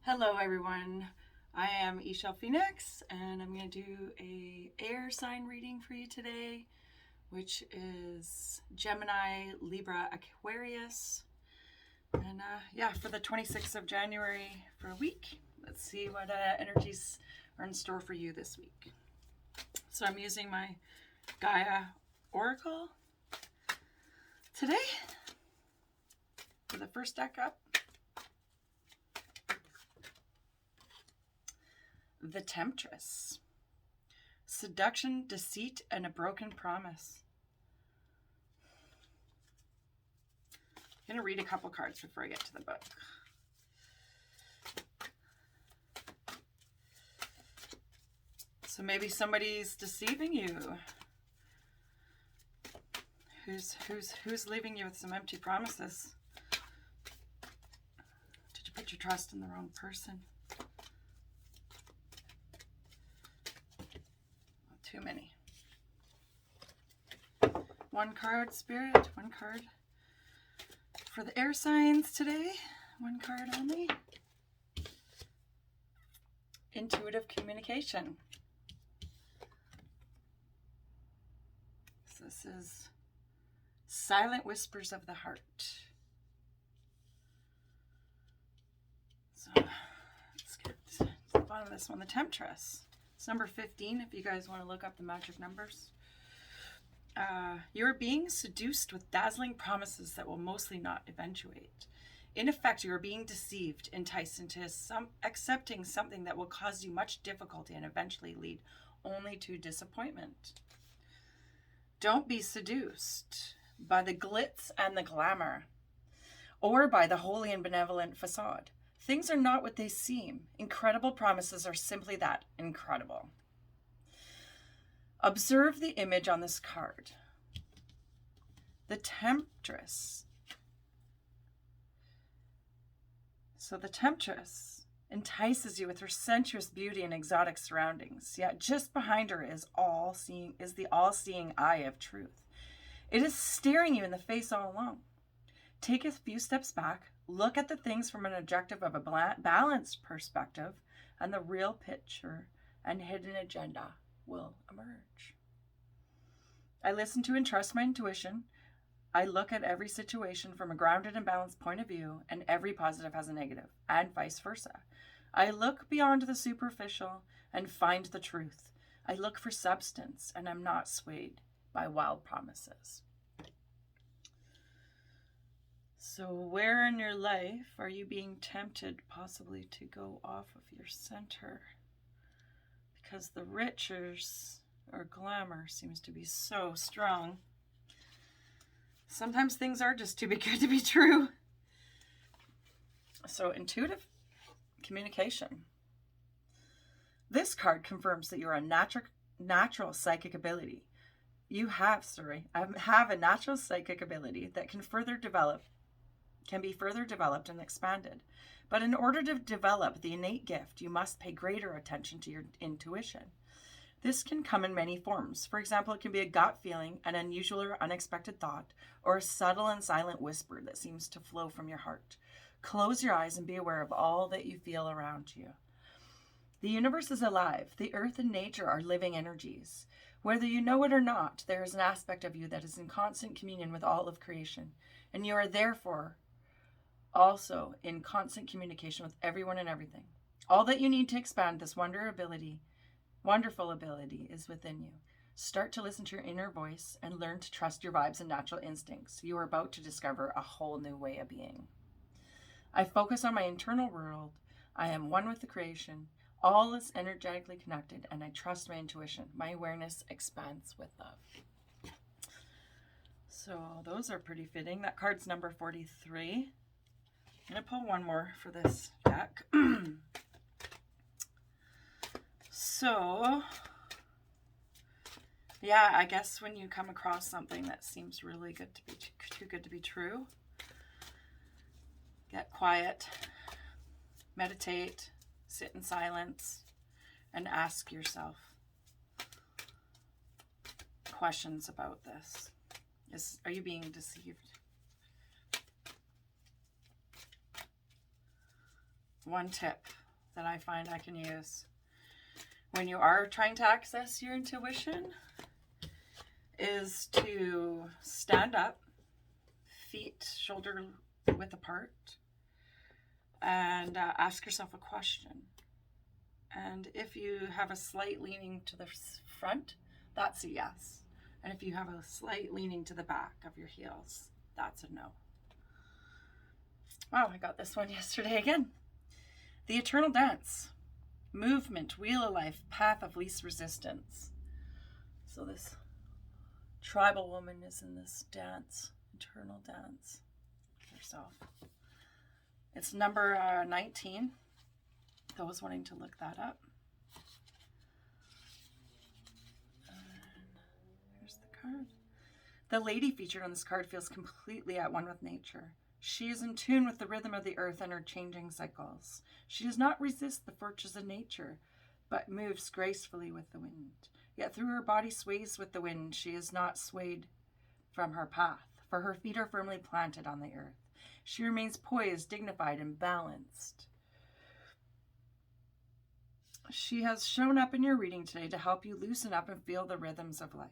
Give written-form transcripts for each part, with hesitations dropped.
Hello everyone, I am Ixchell and I'm going to do a air sign reading for you today, which is Gemini Libra Aquarius. And for the 26th of January for a week. Let's see what energies are in store for you this week. So I'm using my Gaia Oracle today for the first deck up. The Temptress. Seduction, deceit, and a broken promise. I'm going to read a couple cards before I get to the book. So maybe somebody's deceiving you. Who's leaving you with some empty promises? Did you put your trust in the wrong person? Too many. One card, Spirit. One card for the air signs today. One card only. Intuitive communication. So this is silent whispers of the heart. So let's get to the bottom of this one. The Temptress. It's number 15 if you guys want to look up the magic numbers. You're being seduced with dazzling promises that will mostly not eventuate. In effect, you are being deceived, enticed into accepting something that will cause you much difficulty and eventually lead only to disappointment. Don't be seduced by the glitz and the glamour, or by the holy and benevolent facade. Things are not what they seem. Incredible promises are simply that, incredible. Observe the image on this card. The Temptress. So the Temptress entices you with her sensuous beauty and exotic surroundings, yet just behind her is the all-seeing eye of truth. It is staring you in the face all along. Take a few steps back, look at the things from an objective of a balanced perspective, and the real picture and hidden agenda will emerge. I listen to and trust my intuition. I look at every situation from a grounded and balanced point of view, and every positive has a negative, and vice versa. I look beyond the superficial and find the truth. I look for substance, and I'm not swayed by wild promises. So where in your life are you being tempted possibly to go off of your center? Because the riches or glamour seems to be so strong. Sometimes things are just too good to be true. So intuitive communication. This card confirms that you're a natural psychic ability. You have a natural psychic ability that can be further developed and expanded. But in order to develop the innate gift, you must pay greater attention to your intuition. This can come in many forms. For example, it can be a gut feeling, an unusual or unexpected thought, or a subtle and silent whisper that seems to flow from your heart. Close your eyes and be aware of all that you feel around you. The universe is alive. The earth and nature are living energies. Whether you know it or not, there is an aspect of you that is in constant communion with all of creation, and you are therefore also in constant communication with everyone and everything. All that you need to expand this wonderful ability is within you. Start to listen to your inner voice and learn to trust your vibes and natural instincts. You are about to discover a whole new way of being. I focus on my internal world. I am one with the creation. All is energetically connected, and I trust my intuition. My awareness expands with love. So those are pretty fitting. That card's number 43. I'm going to pull one more for this deck. So, yeah, I guess when you come across something that seems really too good to be true, get quiet, meditate, sit in silence, and ask yourself questions about this. Are you being deceived? one tip that I find I can use when you are trying to access your intuition is to stand up, feet shoulder width apart, and ask yourself a question. And if you have a slight leaning to the front, that's a yes. And if you have a slight leaning to the back of your heels, that's a no. Wow, I got this one yesterday again. The eternal dance. Movement, wheel of life, path of least resistance. So this tribal woman is in this dance, eternal dance herself. It's number 19. Those wanting to look that up. And here's the card. The lady featured on this card feels completely at one with nature. She is in tune with the rhythm of the earth and her changing cycles. She does not resist the forces of nature, but moves gracefully with the wind. Yet through her body sways with the wind, she is not swayed from her path, for her feet are firmly planted on the earth. She remains poised, dignified, and balanced. She has shown up in your reading today to help you loosen up and feel the rhythms of life.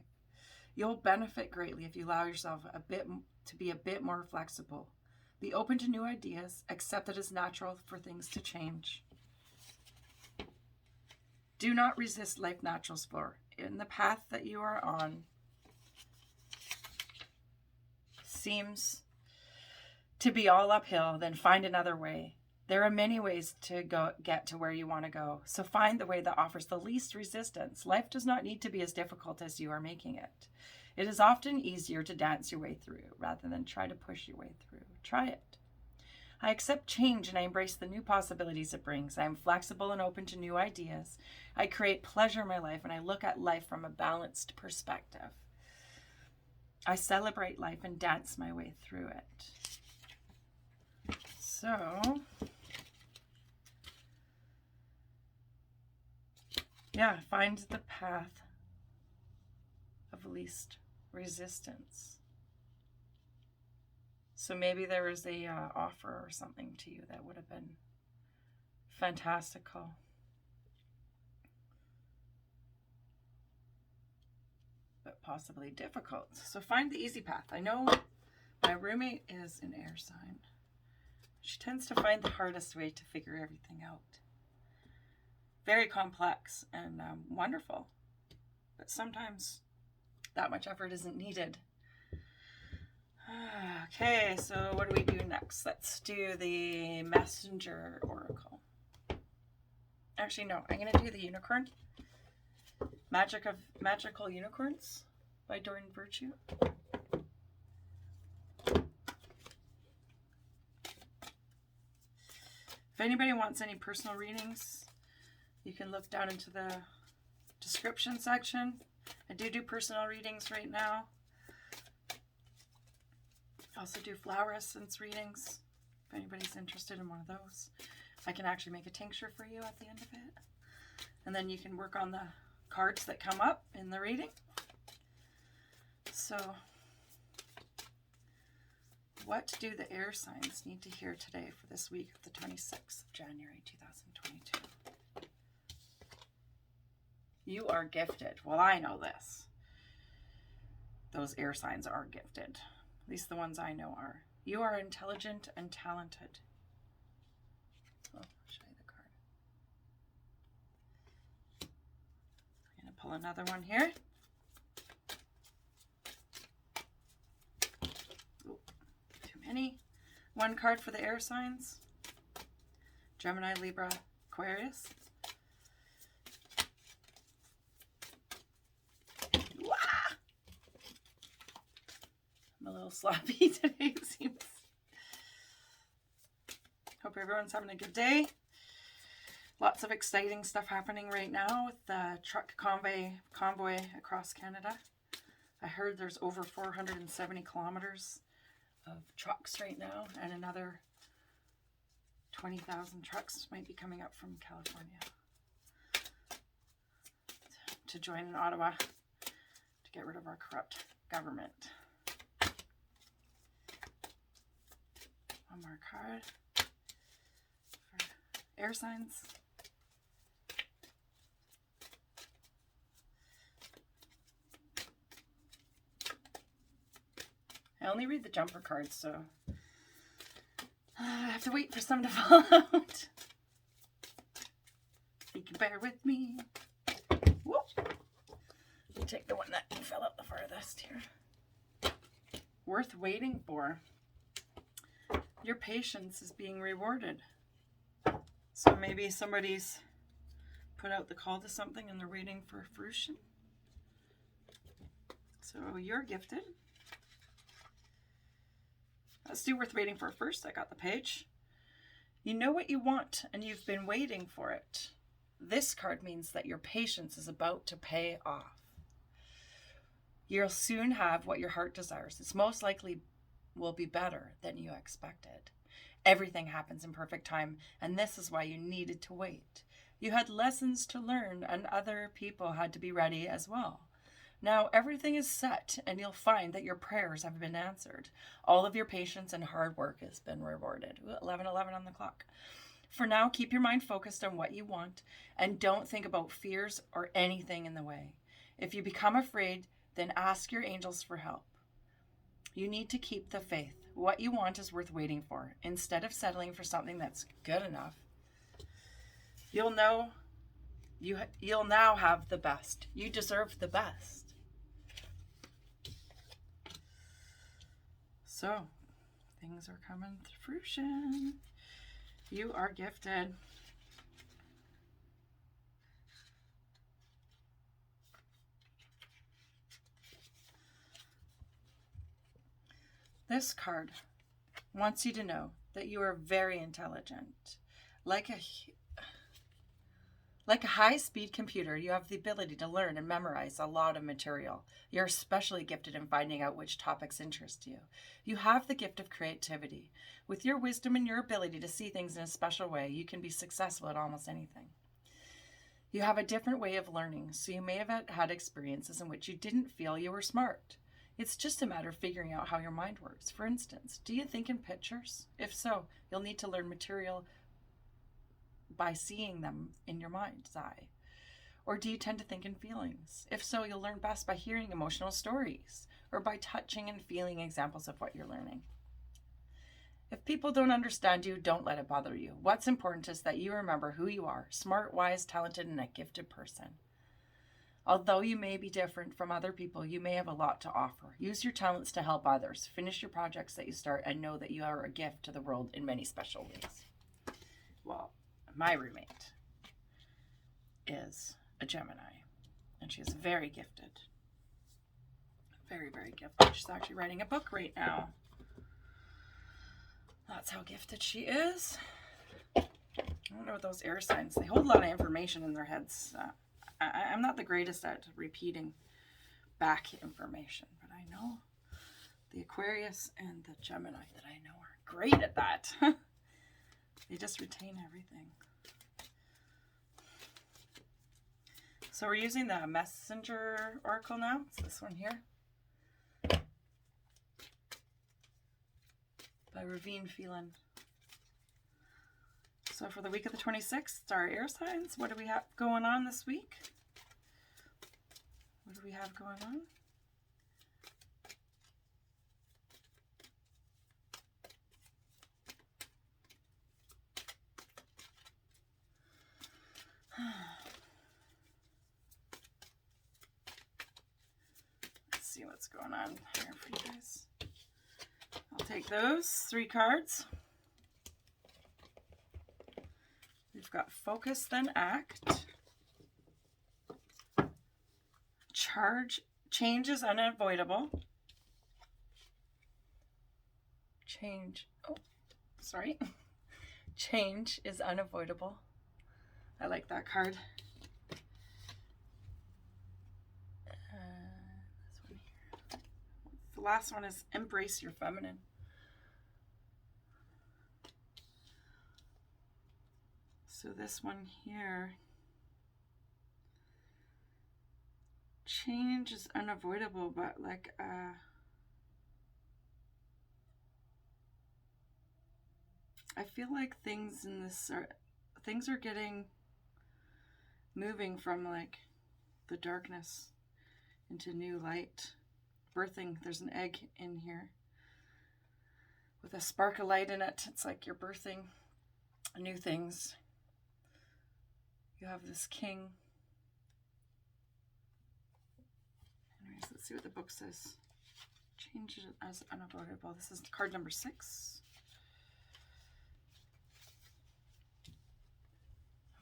You'll benefit greatly if you allow yourself to be a bit more flexible. Be open to new ideas. Accept that it's natural for things to change. Do not resist life natural's flow. In the path that you are on seems to be all uphill, then find another way. There are many ways to get to where you want to go. So find the way that offers the least resistance. Life does not need to be as difficult as you are making it. It is often easier to dance your way through rather than try to push your way through. Try it. I accept change and I embrace the new possibilities it brings. I am flexible and open to new ideas. I create pleasure in my life and I look at life from a balanced perspective. I celebrate life and dance my way through it. So, yeah, find the path of least resistance. So maybe there was a offer or something to you that would have been fantastical. But possibly difficult. So find the easy path. I know my roommate is an air sign. She tends to find the hardest way to figure everything out. Very complex and wonderful. But sometimes that much effort isn't needed. Okay, so what do we do next? Let's do the Messenger Oracle. Actually, no, I'm going to do the Unicorn. Magical Unicorns by Doreen Virtue. If anybody wants any personal readings, you can look down into the description section. I do personal readings right now. I also do flower essence readings, if anybody's interested in one of those. I can actually make a tincture for you at the end of it. And then you can work on the cards that come up in the reading. So, what do the air signs need to hear today for this week of the 26th of January 2022? You are gifted. Well, I know this. Those air signs are gifted. At least the ones I know are. You are intelligent and talented. Oh, I'll show you the card. I'm going to pull another one here. Ooh, too many. One card for the air signs. Gemini, Libra, Aquarius. I'm a little sloppy today, it seems. Hope everyone's having a good day. Lots of exciting stuff happening right now with the truck convoy across Canada. I heard there's over 470 kilometers of trucks right now, and another 20,000 trucks might be coming up from California to join in Ottawa to get rid of our corrupt government. One more card for air signs. I only read the jumper cards, so I have to wait for some to fall out. You can bear with me. Whoop. Take the one that fell out the farthest here. Worth waiting for. Your patience is being rewarded. So maybe somebody's put out the call to something and they're waiting for fruition. So you're gifted. Let's do worth waiting for first. I got the page. You know what you want and you've been waiting for it. This card means that your patience is about to pay off. You'll soon have what your heart desires. It's most likely will be better than you expected. Everything happens in perfect time, and this is why you needed to wait. You had lessons to learn, and other people had to be ready as well. Now everything is set, and you'll find that your prayers have been answered. All of your patience and hard work has been rewarded. 11:11 on the clock. For now, keep your mind focused on what you want, and don't think about fears or anything in the way. If you become afraid, then ask your angels for help. You need to keep the faith. What you want is worth waiting for. Instead of settling for something that's good enough, you'll now have the best. You deserve the best. So, things are coming to fruition. You are gifted. This card wants you to know that you are very intelligent. Like a high-speed computer, you have the ability to learn and memorize a lot of material. You're especially gifted in finding out which topics interest you. You have the gift of creativity. With your wisdom and your ability to see things in a special way, you can be successful at almost anything. You have a different way of learning, so you may have had experiences in which you didn't feel you were smart. It's just a matter of figuring out how your mind works. For instance, do you think in pictures? If so, you'll need to learn material by seeing them in your mind's eye. Or do you tend to think in feelings? If so, you'll learn best by hearing emotional stories or by touching and feeling examples of what you're learning. If people don't understand you, don't let it bother you. What's important is that you remember who you are, smart, wise, talented, and a gifted person. Although you may be different from other people, you may have a lot to offer. Use your talents to help others. Finish your projects that you start and know that you are a gift to the world in many special ways. Well, my roommate is a Gemini, and she is very gifted. Very, very gifted. She's actually writing a book right now. That's how gifted she is. I don't know what those air signs, they hold a lot of information in their heads. I'm not the greatest at repeating back information, but I know the Aquarius and the Gemini that I know are great at that. They just retain everything. So we're using the Messenger Oracle now. It's this one here. By Ravine Phelan. So for the week of the 26th, our air signs, what do we have going on this week? What do we have going on? Let's see what's going on here for you guys. I'll take those 3 cards. We've got focus, then act. Change is unavoidable. Change is unavoidable. I like that card. This one here. The last one is embrace your feminine. So this one here, change is unavoidable, but like I feel like things in this things are moving from like the darkness into new light. Birthing, there's an egg in here with a spark of light in it. It's like you're birthing new things. You have this king. Anyways, let's see what the book says. Change it as unavoidable. This is card number 6.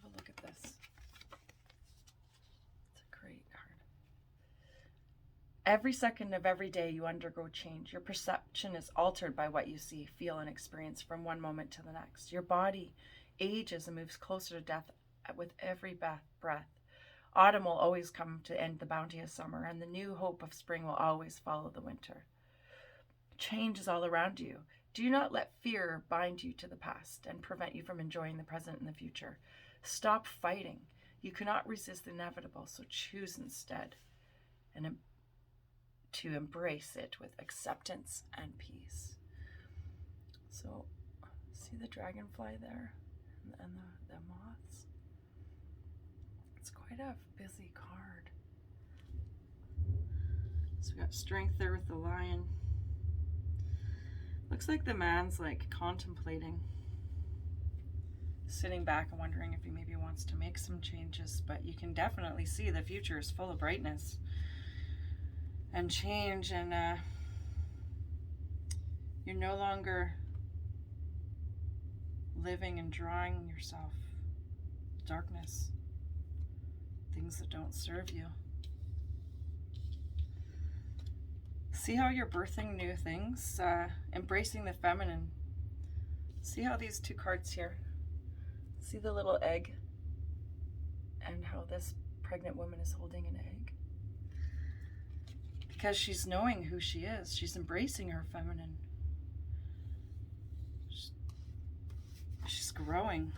Have a look at this. It's a great card. Every second of every day you undergo change. Your perception is altered by what you see, feel, and experience from one moment to the next. Your body ages and moves closer to death with every breath. Autumn will always come to end the bounty of summer, and the new hope of spring will always follow the winter. Change is all around you. Do not let fear bind you to the past and prevent you from enjoying the present and the future. Stop fighting. You cannot resist the inevitable, so choose instead and to embrace it with acceptance and peace. So, see the dragonfly there and the moths? It's quite a busy card. So we got strength there with the lion. Looks like the man's like contemplating, sitting back and wondering if he maybe wants to make some changes, but you can definitely see the future is full of brightness and change, and you're no longer living and drawing yourself darkness, things that don't serve you. See how you're birthing new things, embracing the feminine. See how these 2 cards here, see the little egg and how this pregnant woman is holding an egg. Because she's knowing who she is. She's embracing her feminine. She's growing.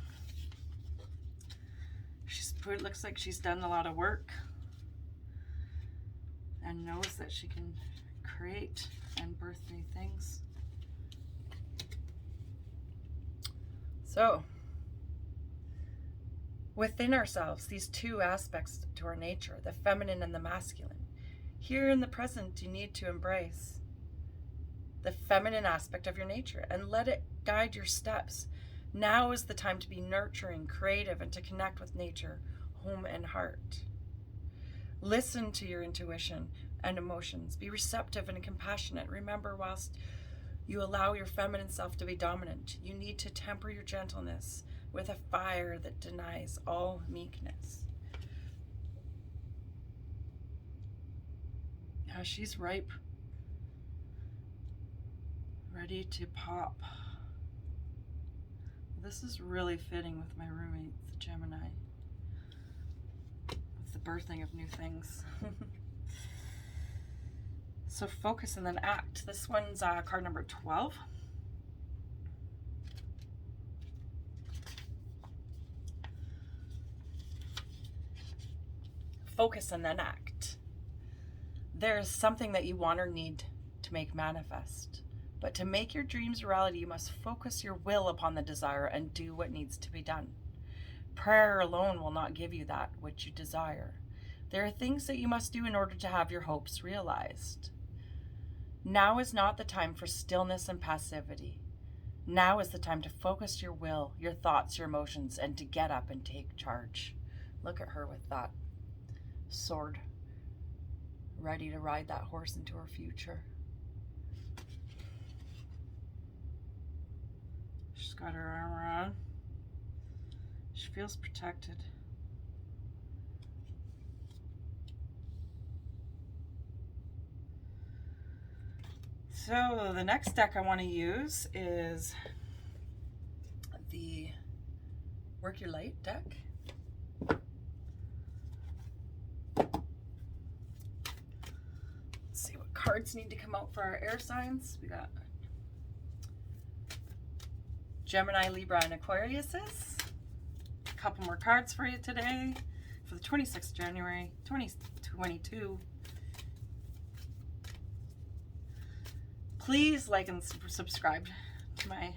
It looks like she's done a lot of work and knows that she can create and birth new things. So, within ourselves, these 2 aspects to our nature, the feminine and the masculine. Here in the present, you need to embrace the feminine aspect of your nature and let it guide your steps. Now is the time to be nurturing, creative, and to connect with nature, home, and heart. Listen to your intuition and emotions. Be receptive and compassionate. Remember, whilst you allow your feminine self to be dominant, you need to temper your gentleness with a fire that denies all meekness. Now she's ripe, ready to pop. This is really fitting with my roommate, the Gemini, with the birthing of new things. So focus and then act. This one's card number 12. Focus and then act. There's something that you want or need to make manifest. But to make your dreams a reality, you must focus your will upon the desire and do what needs to be done. Prayer alone will not give you that which you desire. There are things that you must do in order to have your hopes realized. Now is not the time for stillness and passivity. Now is the time to focus your will, your thoughts, your emotions, and to get up and take charge. Look at her with that sword, ready to ride that horse into her future. She's got her armor on. She feels protected. So the next deck I want to use is the Work Your Light deck. Let's see what cards need to come out for our air signs. We got Gemini, Libra, and Aquariuses. A couple more cards for you today for the 26th January 2022. Please like and subscribe to my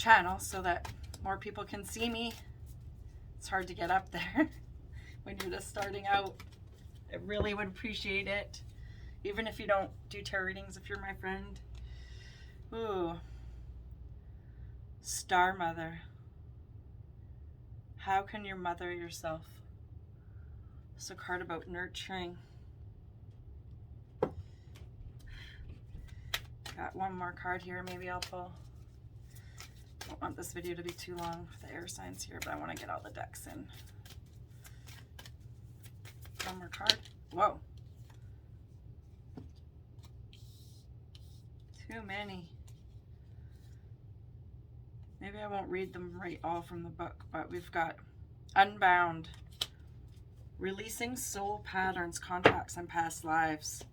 channel so that more people can see me. It's hard to get up there when you're just starting out. I really would appreciate it. Even if you don't do tarot readings, if you're my friend. Ooh. Star Mother. How can you mother yourself? It's a card about nurturing. Got one more card here, maybe I'll pull. I don't want this video to be too long with the air signs here, but I want to get all the decks in. One more card. Whoa. Too many. Maybe I won't read them right all from the book, but we've got Unbound. Releasing soul patterns, contracts, and past lives.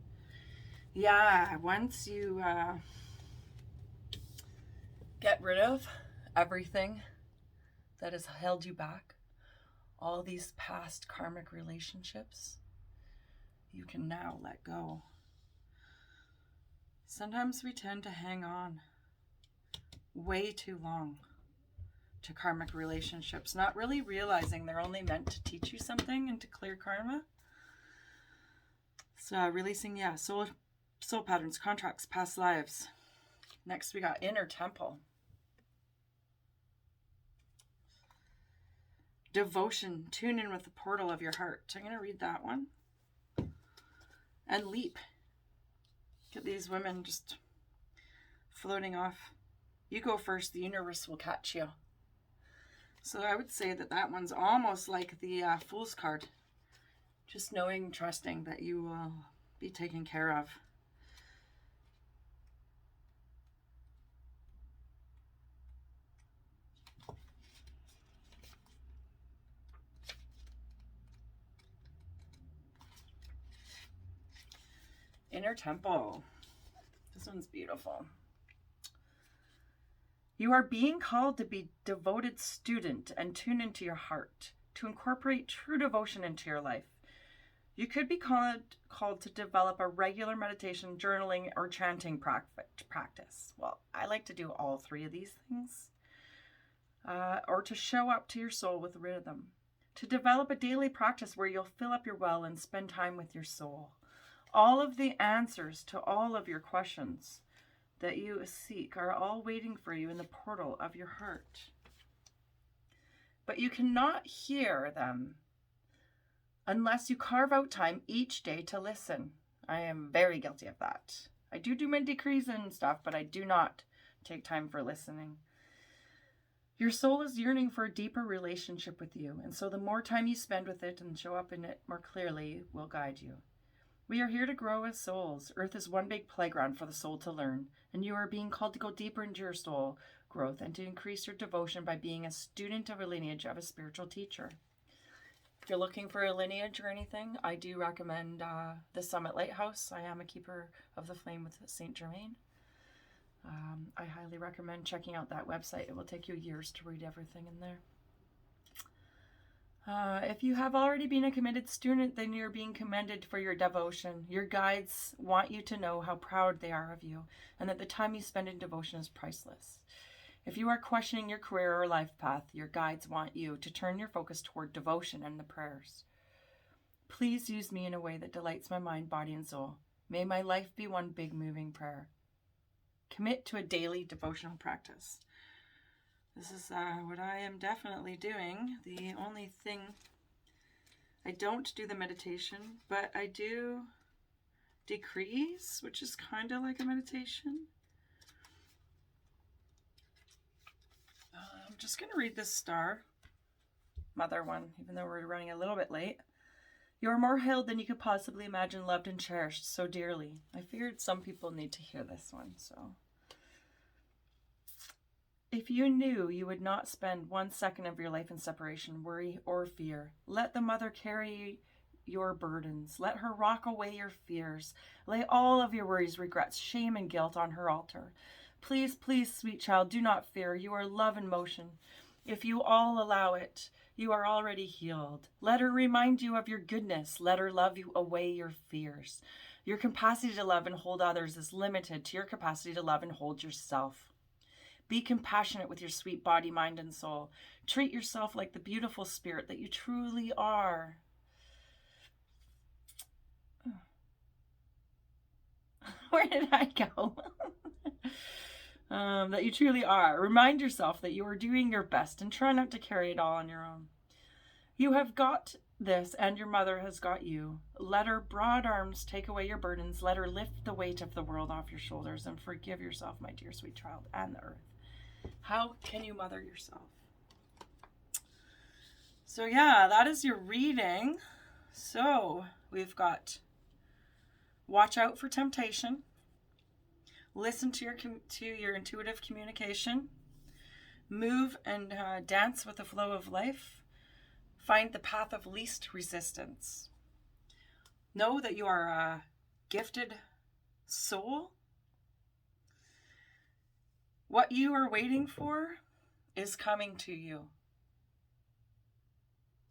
Yeah, once you get rid of everything that has held you back, all these past karmic relationships, you can now let go. Sometimes we tend to hang on way too long to karmic relationships, not really realizing they're only meant to teach you something and to clear karma. So releasing, yeah, soul patterns, contracts, past lives. Next we got Inner Temple. Devotion, tune in with the portal of your heart. I'm going to read that one. And Leap. Get these women just floating off. You go first, the universe will catch you. So I would say that that one's almost like the Fool's card. Just knowing, trusting that you will be taken care of. Inner Temple. This one's beautiful. You are being called to be devoted student and tune into your heart, to incorporate true devotion into your life. You could be called to develop a regular meditation, journaling, or chanting practice. Well, I like to do all three of these things. Or to show up to your soul with rhythm. To develop a daily practice where you'll fill up your well and spend time with your soul. All of the answers to all of your questions that you seek are all waiting for you in the portal of your heart. But you cannot hear them unless you carve out time each day to listen. I am very guilty of that. I do my decrees and stuff, but I do not take time for listening. Your soul is yearning for a deeper relationship with you, and so the more time you spend with it and show up in it more clearly will guide you. We are here to grow as souls. Earth is one big playground for the soul to learn, and you are being called to go deeper into your soul growth and to increase your devotion by being a student of a lineage of a spiritual teacher. If you're looking for a lineage or anything, I do recommend the Summit Lighthouse. I am a keeper of the flame with Saint Germain. I highly recommend checking out that website. It will take you years to read everything in there. If you have already been a committed student, then you're being commended for your devotion. Your guides want you to know how proud they are of you and that the time you spend in devotion is priceless. If you are questioning your career or life path, your guides want you to turn your focus toward devotion and the prayers. Please use me in a way that delights my mind, body, and soul. May my life be one big moving prayer. Commit to a daily devotional practice. This is what I am definitely doing. The only thing, I don't do the meditation, but I do decrees, which is kind of like a meditation. I'm just going to read this Star Mother one, even though we're running a little bit late. You are more held than you could possibly imagine, loved and cherished so dearly. I figured some people need to hear this one, so. If you knew you would not spend 1 second of your life in separation, worry, or fear, let the mother carry your burdens. Let her rock away your fears. Lay all of your worries, regrets, shame, and guilt on her altar. Please, please, sweet child, do not fear. You are love in motion. If you all allow it, you are already healed. Let her remind you of your goodness. Let her love you away your fears. Your capacity to love and hold others is limited to your capacity to love and hold yourself. Be compassionate with your sweet body, mind, and soul. Treat yourself like the beautiful spirit that you truly are. Where did I go? That you truly are. Remind yourself that you are doing your best and try not to carry it all on your own. You have got this, and your mother has got you. Let her broad arms take away your burdens. Let her lift the weight of the world off your shoulders, and forgive yourself, my dear sweet child, and the earth. How can you mother yourself? So yeah, that is your reading. So we've got watch out for temptation. Listen to your intuitive communication. Move and dance with the flow of life. Find the path of least resistance. Know that you are a gifted soul. What you are waiting for is coming to you.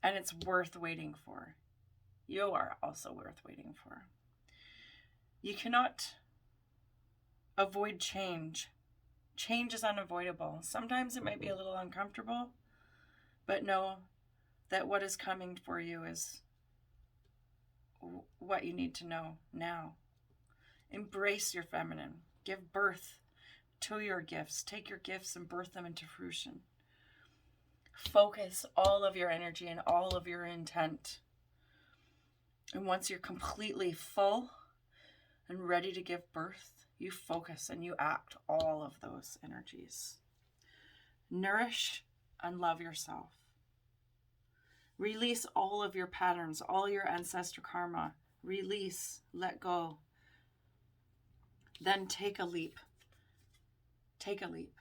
And it's worth waiting for. You are also worth waiting for. You cannot avoid change. Change is unavoidable. Sometimes it might be a little uncomfortable, but know that what is coming for you is what you need to know now. Embrace your feminine. Give birth to your gifts. Take your gifts and birth them into fruition. Focus all of your energy and all of your intent. And once you're completely full and ready to give birth, you focus and you act all of those energies. Nourish and love yourself. Release all of your patterns, all your ancestor karma. Release, let go. Then take a leap. Take a leap.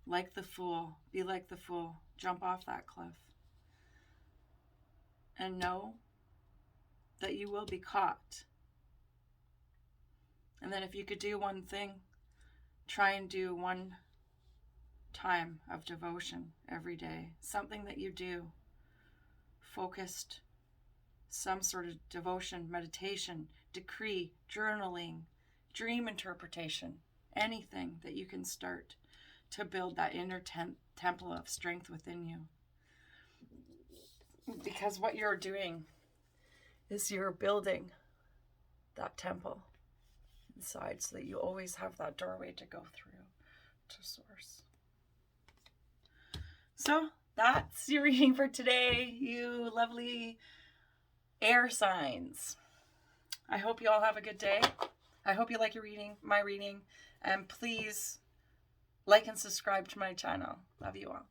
Like the fool, be like the fool. Jump off that cliff. And know that you will be caught. And then if you could do one thing, try and do one time of devotion every day. Something that you do. Focused, some sort of devotion, meditation, decree, journaling, dream interpretation. Anything that you can start to build that inner temple of strength within you. Because what you're doing is you're building that temple inside so that you always have that doorway to go through to source. So that's your reading for today, you lovely air signs. I hope you all have a good day. I hope you like your reading, my reading, and please like and subscribe to my channel. Love you all.